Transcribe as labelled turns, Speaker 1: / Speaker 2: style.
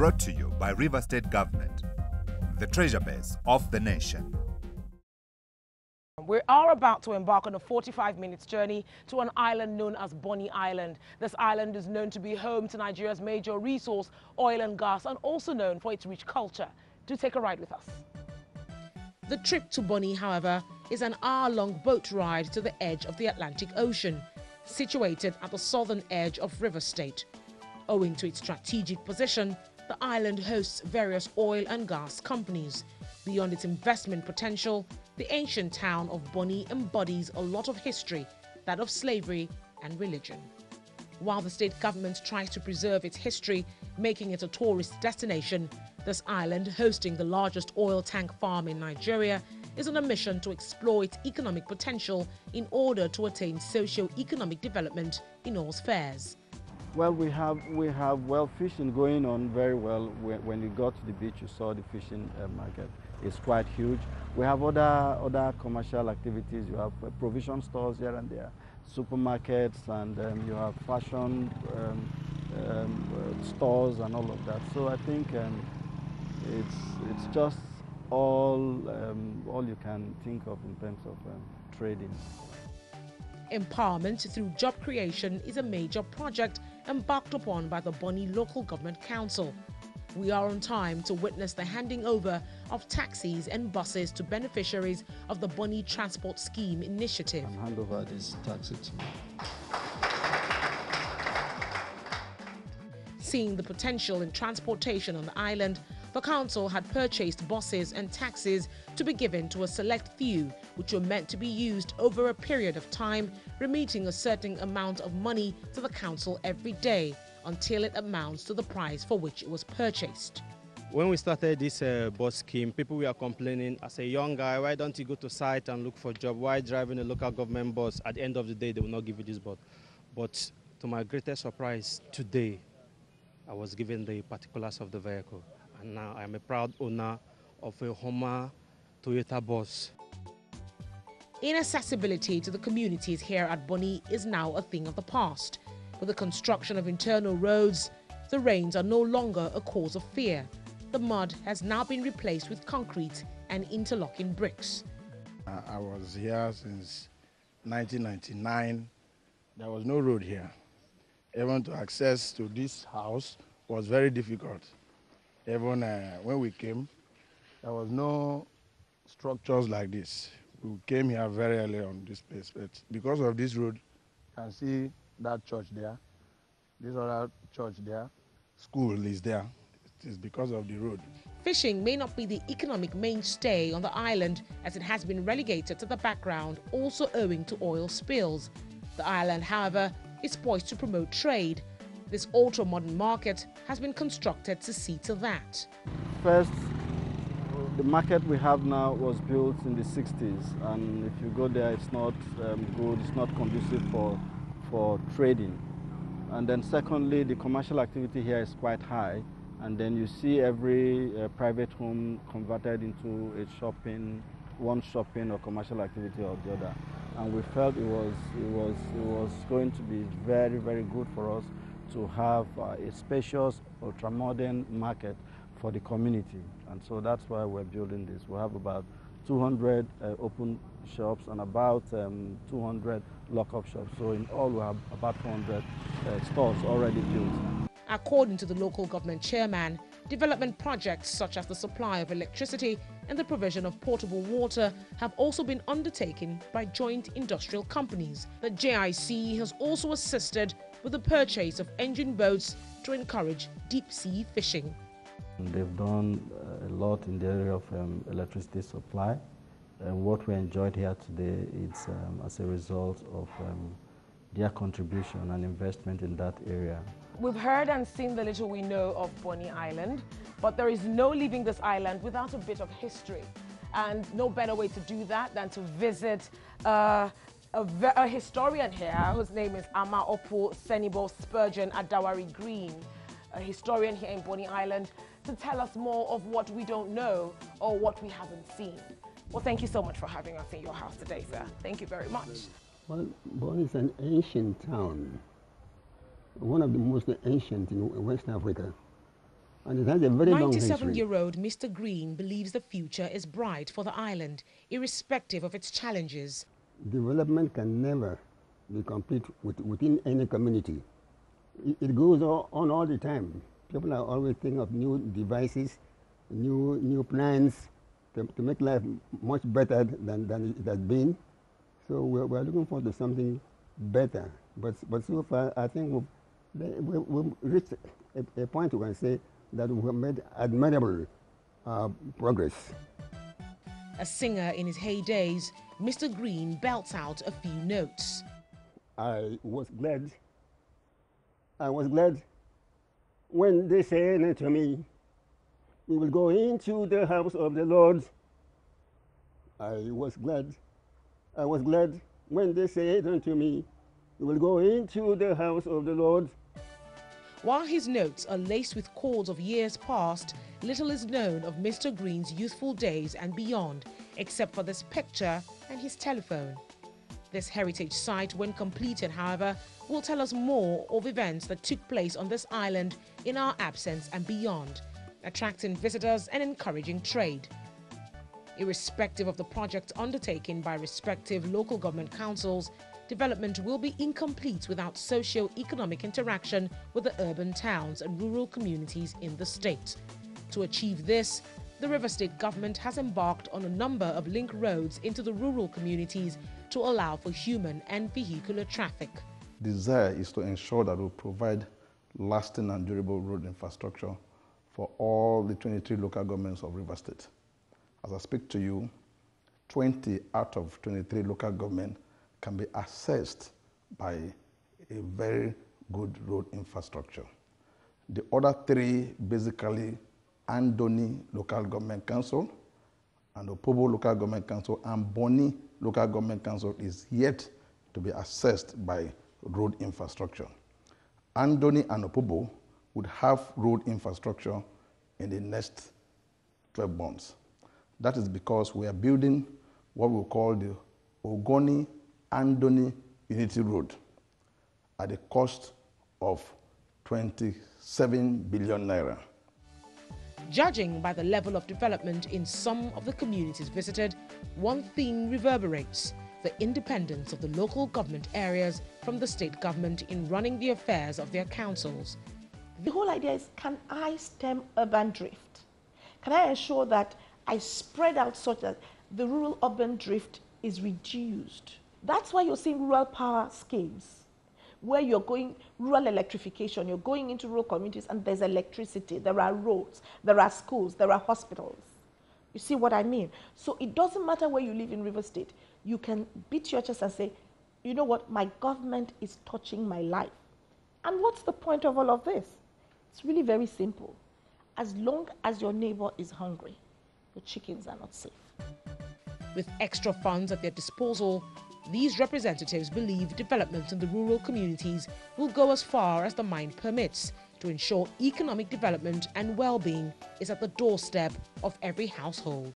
Speaker 1: Brought to you by River State Government, the treasure base of the nation.
Speaker 2: We are about to embark on a 45-minute journey to an island known as Bonny Island. This island is known to be home to Nigeria's major resource, oil and gas, and also known for its rich culture. Do take a ride with us. The trip to Bonny, however, is an hour-long boat ride to the edge of the Atlantic Ocean, situated at the southern edge of River State. Owing to its strategic position, the island hosts various oil and gas companies. Beyond its investment potential, the ancient town of Bonny embodies a lot of history, that of slavery and religion. While the state government tries to preserve its history, making it a tourist destination, this island, hosting the largest oil tank farm in Nigeria, is on a mission to explore its economic potential in order to attain socio-economic development in all spheres.
Speaker 3: Well, we have fishing going on very well. When you got to the beach, you saw the fishing market. It's quite huge. We have other commercial activities. You have provision stores here and there, supermarkets, and you have fashion stores and all of that. So I think it's just all you can think of in terms of trading.
Speaker 2: Empowerment through job creation is a major project embarked upon by the Bonny Local Government Council. We are on time to witness the handing over of taxis and buses to beneficiaries of the Bonny Transport Scheme initiative.
Speaker 3: And hand over this taxi to me.
Speaker 2: Seeing the potential in transportation on the island, the council had purchased buses and taxis to be given to a select few, which were meant to be used over a period of time, remitting a certain amount of money to the council every day until it amounts to the price for which it was purchased.
Speaker 4: When we started this bus scheme, people were complaining, as a young guy, why don't you go to site and look for a job? Why driving a local government bus? At the end of the day, they will not give you this bus. But to my greatest surprise, today, I was given the particulars of the vehicle. And now I'm a proud owner of a Hummer Toyota bus.
Speaker 2: Inaccessibility to the communities here at Bonny is now a thing of the past. With the construction of internal roads, the rains are no longer a cause of fear. The mud has now been replaced with concrete and interlocking bricks.
Speaker 5: I was here since 1999. There was no road here. Even to access to this house was very difficult. Even when we came, there was no structures like this. We came here very early on this place, but because of this road, you can see that church there, this other church there, school is there. It is because of the road.
Speaker 2: Fishing may not be the economic mainstay on the island, as it has been relegated to the background, also owing to oil spills. The island, however, is poised to promote trade. This ultra-modern market has been constructed to see to that.
Speaker 3: First, the market we have now was built in the 60s, and if you go there, it's not good, it's not conducive for trading. And then secondly, the commercial activity here is quite high, and then you see every private home converted into a one shopping or commercial activity or the other. And we felt it was going to be very, very good for us to have a spacious, ultra-modern market for the community. And so that's why we're building this. We have about 200 open shops and about 200 lock-up shops. So in all, we have about 400 stores already built.
Speaker 2: According to the local government chairman, development projects such as the supply of electricity and the provision of potable water have also been undertaken by joint industrial companies. The JIC has also assisted with the purchase of engine boats to encourage deep-sea fishing.
Speaker 3: They've done a lot in the area of electricity supply. And what we enjoyed here today is as a result of their contribution and investment in that area.
Speaker 2: We've heard and seen the little we know of Bonny Island, but there is no leaving this island without a bit of history. And no better way to do that than to visit a historian here whose name is Ama Opo Senibo Spurgeon Adawari Green, a historian here in Bonny Island, to tell us more of what we don't know or what we haven't seen. Well, thank you so much for having us in your house today, sir. Thank you very much.
Speaker 6: Well, Bonny is an ancient town, one of the most ancient in West Africa. and it has a very long history.
Speaker 2: 97-year-old Mr. Green believes the future is bright for the island, irrespective of its challenges.
Speaker 6: Development can never be complete within any community. It goes on all the time. People are always thinking of new devices, new plans to make life much better than it has been. So we're looking forward to something better. But so far, I think we've reached a point where we can say that we have made admirable progress.
Speaker 2: A singer in his heydays, Mr. Green belts out a few notes.
Speaker 6: I was glad when they said to me, "We will go into the house of the Lord." I was glad when they said unto me, "We will go into the house of the Lord."
Speaker 2: While his notes are laced with chords of years past, little is known of Mr. Green's youthful days and beyond, except for this picture and his telephone. This heritage site, when completed, however, will tell us more of events that took place on this island in our absence and beyond, attracting visitors and encouraging trade. Irrespective of the project undertaken by respective local government councils, development will be incomplete without socio-economic interaction with the urban towns and rural communities in the state. To achieve this, the River State government has embarked on a number of link roads into the rural communities to allow for human and vehicular traffic.
Speaker 5: The desire is to ensure that we provide lasting and durable road infrastructure for all the 23 local governments of River State. As I speak to you, 20 out of 23 local governments can be accessed by a very good road infrastructure. The other three, basically Andoni Local Government Council and Opobo Local Government Council and Boni Local Government Council, is yet to be accessed by road infrastructure. Andoni and Opobo would have road infrastructure in the next 12 months. That is because we are building what we call the Ogoni-Andoni Unity Road at a cost of 27 billion naira.
Speaker 2: Judging by the level of development in some of the communities visited, one theme reverberates: the independence of the local government areas from the state government in running the affairs of their councils.
Speaker 7: The whole idea is, can I stem urban drift? Can I ensure that I spread out such that the rural-urban drift is reduced? That's why you're seeing rural power schemes, where you're going rural electrification, you're going into rural communities and there's electricity, there are roads, there are schools, there are hospitals. You see what I mean? So it doesn't matter where you live in River State. You can beat your chest and say, you know what, my government is touching my life. And what's the point of all of this? It's really very simple. As long as your neighbor is hungry, your chickens are not safe.
Speaker 2: With extra funds at their disposal, these representatives believe development in the rural communities will go as far as the mind permits to ensure economic development and well-being is at the doorstep of every household.